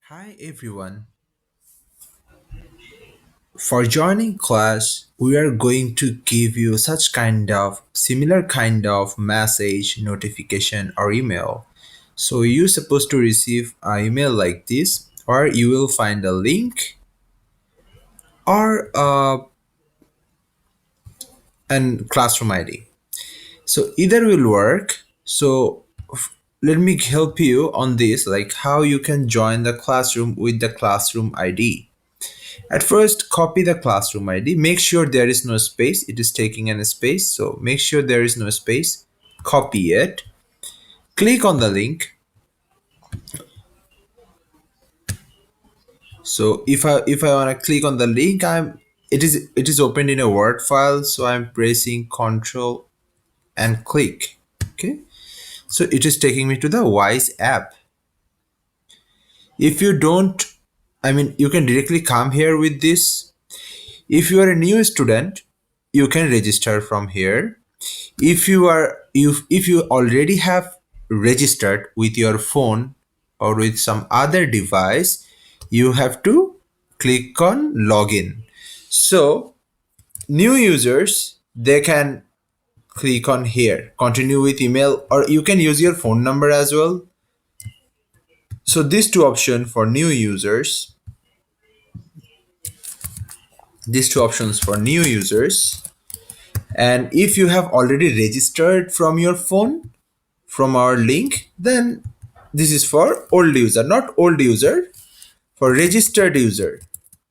Hi everyone. For joining class, we are going to give you such kind of similar kind of message, notification or email. So you're supposed to receive an email like this, or you will find a link or an classroom ID. So either will work. So let me help you on this, like how you can join the classroom with the classroom ID. At first, copy the classroom ID. Make sure there is no space. It is taking an space, so make sure there is no space. Copy it. Click on the link. So if I want to click on the link, it is opened in a Word file. So I'm pressing Control and click. Okay. So it is taking me to the Wise app. If you don't, you can directly come here with this. If you are a new student, you can register from here. If you already have registered with your phone or with some other device, you have to click on login. So new users, they can click on here, continue with email, or you can use your phone number as well. So these two options for new users. And if you have already registered from your phone, from our link, then this is for old user, not old user, for registered user.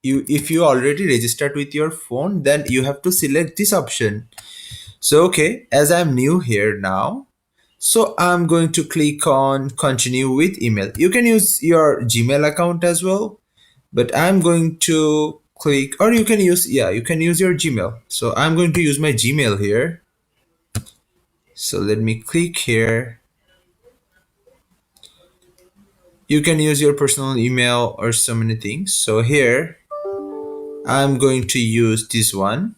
If you already registered with your phone, then you have to select this option. So okay, as I'm new here now, so I'm going to click on continue with email. You can use your Gmail account as well, but I'm going to click, or you can use, yeah, you can use your Gmail. So I'm going to use my Gmail here. So let me click here. You can use your personal email or so many things. So here I'm going to use this one.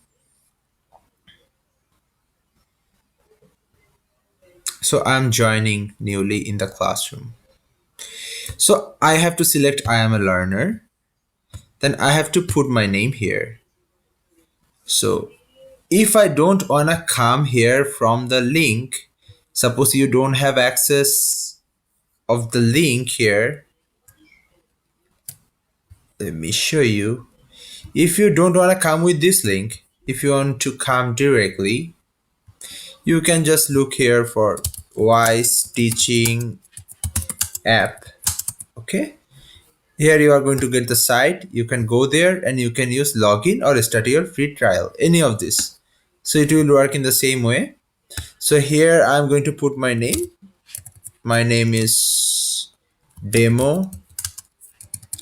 So I'm joining newly in the classroom. So I have to select I am a learner. Then I have to put my name here. So if I don't wanna come here from the link, suppose you don't have access of the link here. Let me show you. If you don't wanna come with this link, if you want to come directly, you can just look here for Wise Teaching app. Okay. Here you are going to get the site. You can go there and you can use login or start your free trial, any of this. So it will work in the same way. So here I'm going to put my name. My name is demo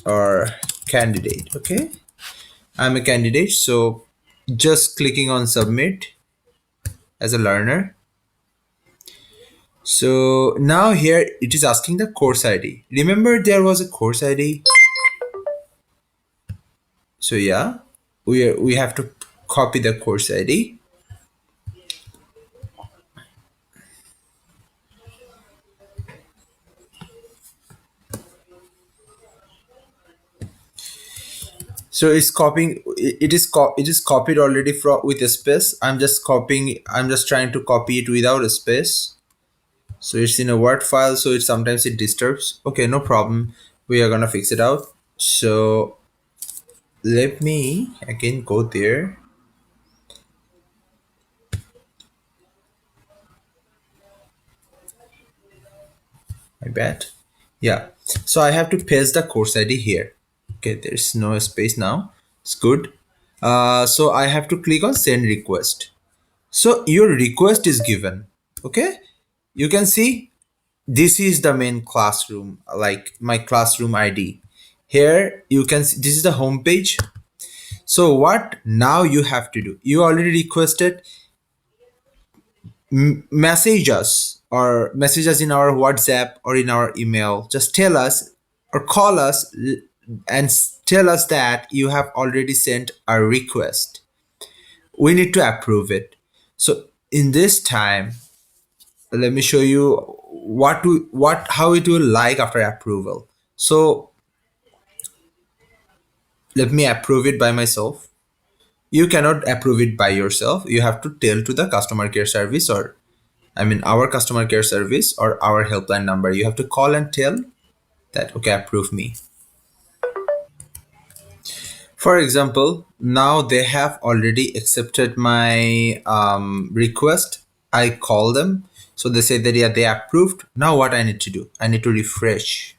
or candidate. Okay. I'm a candidate. So just clicking on submit as a learner. So now here it is asking the course ID. Remember there was a course ID. So yeah, we have to copy the course ID. So it's copying. It is copied already from with a space. I'm just copying. I'm just trying to copy it without a space. So it's in a Word file. So it sometimes it disturbs. Okay, no problem. We are gonna fix it out. So let me again go there. My bad. Yeah. So I have to paste the course ID here. Okay, there's no space now. It's good. So I have to click on send request. So your request is given. Okay. You can see this is the main classroom, like my classroom ID. Here you can see this is the home page. So what now you have to do? You already requested, message us or message us in our WhatsApp or in our email. Just tell us or call us and tell us that you have already sent a request. We need to approve it. So in this time, let me show you what how it will like after approval. So let me approve it by myself. You cannot approve it by yourself. You have to tell to the customer care service, or I mean our customer care service or our helpline number. You have to call and tell that, okay, approve me. For example, now they have already accepted my request. I call them. So they say that, yeah, they approved. Now what I need to do? I need to refresh.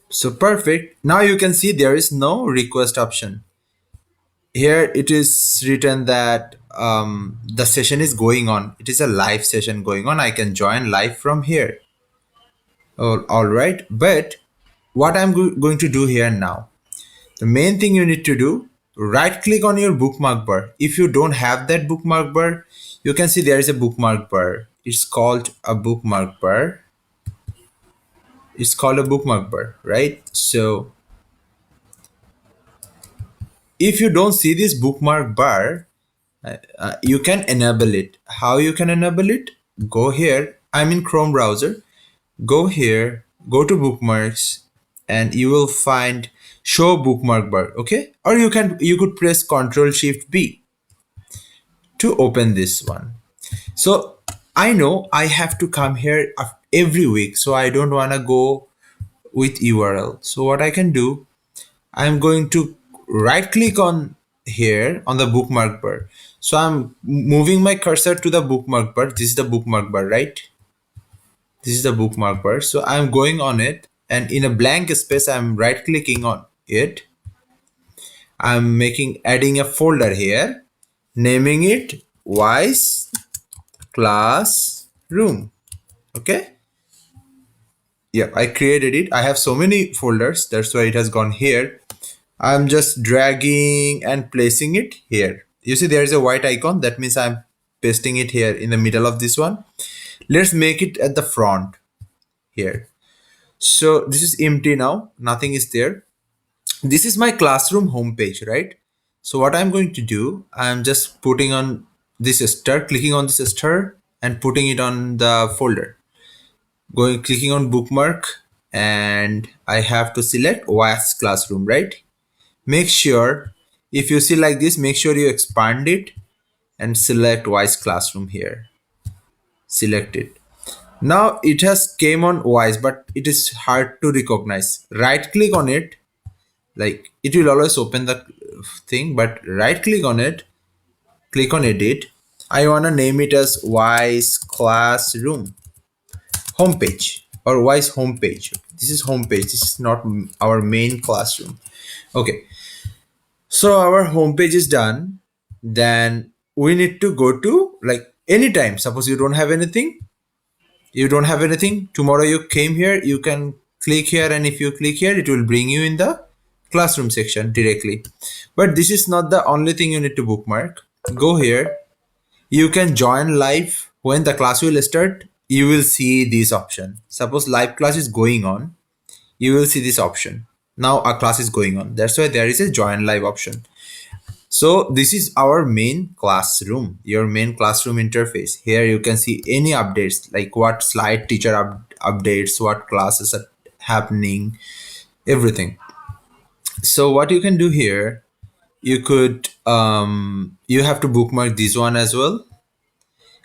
So perfect. Now you can see there is no request option. Here it is written that the session is going on. It is a live session going on. I can join live from here. Oh, all right. But what I'm going to do here now, the main thing you need to do, right click on your bookmark bar. If you don't have that bookmark bar, you can see there is a bookmark bar. It's called a bookmark bar. It's called a bookmark bar, right? So if you don't see this bookmark bar, you can enable it. How you can enable it? Go here. I'm in Chrome browser. Go here, go to bookmarks, and you will find show bookmark bar. Okay, or you could press Ctrl Shift B to open this one. So I know I have to come here every week, so I don't want to go with URL. So what I can do, I'm going to right click on here on the bookmark bar. So I'm moving my cursor to the bookmark bar. This is the bookmark bar, right? This is the bookmark bar. So I'm going on it, and in a blank space, I'm right clicking on it. I'm adding a folder here, naming it Wise Classroom. Okay. Yeah, I created it. I have so many folders. That's why it has gone here. I'm just dragging and placing it here. You see there is a white icon. That means I'm pasting it here in the middle of this one. Let's make it at the front here. So this is empty now. Nothing is there. This is my classroom homepage, right? So what I'm going to do, I'm just putting on this star, clicking on this star and putting it on the folder. Clicking on bookmark, and I have to select OS classroom, right? Make sure, if you see like this, make sure you expand it and select Wise Classroom here. Select it. Now it has came on Wise, but it is hard to recognize. Right click on it, like it will always open the thing, but right click on it, click on edit. I wanna name it as Wise Classroom homepage or Wise homepage. This is homepage. This is not our main classroom. Okay. So our homepage is done. Then we need to go to, like, anytime. Suppose you don't have anything. Tomorrow you came here, you can click here, and if you click here, it will bring you in the classroom section directly. But this is not the only thing you need to bookmark. Go here. You can join live when the class will start. You will see this option. Suppose live class is going on, you will see this option. Now our class is going on. That's why there is a join live option. So this is our main classroom, your main classroom interface. Here you can see any updates, like what slide teacher updates, what classes are happening, everything. So what you can do here, you have to bookmark this one as well.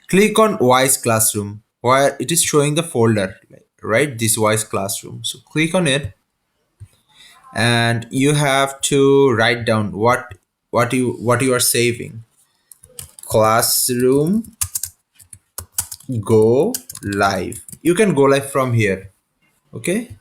Click on Wise Classroom where it is showing the folder, right? This Wise Classroom. So click on it, and you have to write down what you are saving. Classroom go live. You can go live from here. Okay.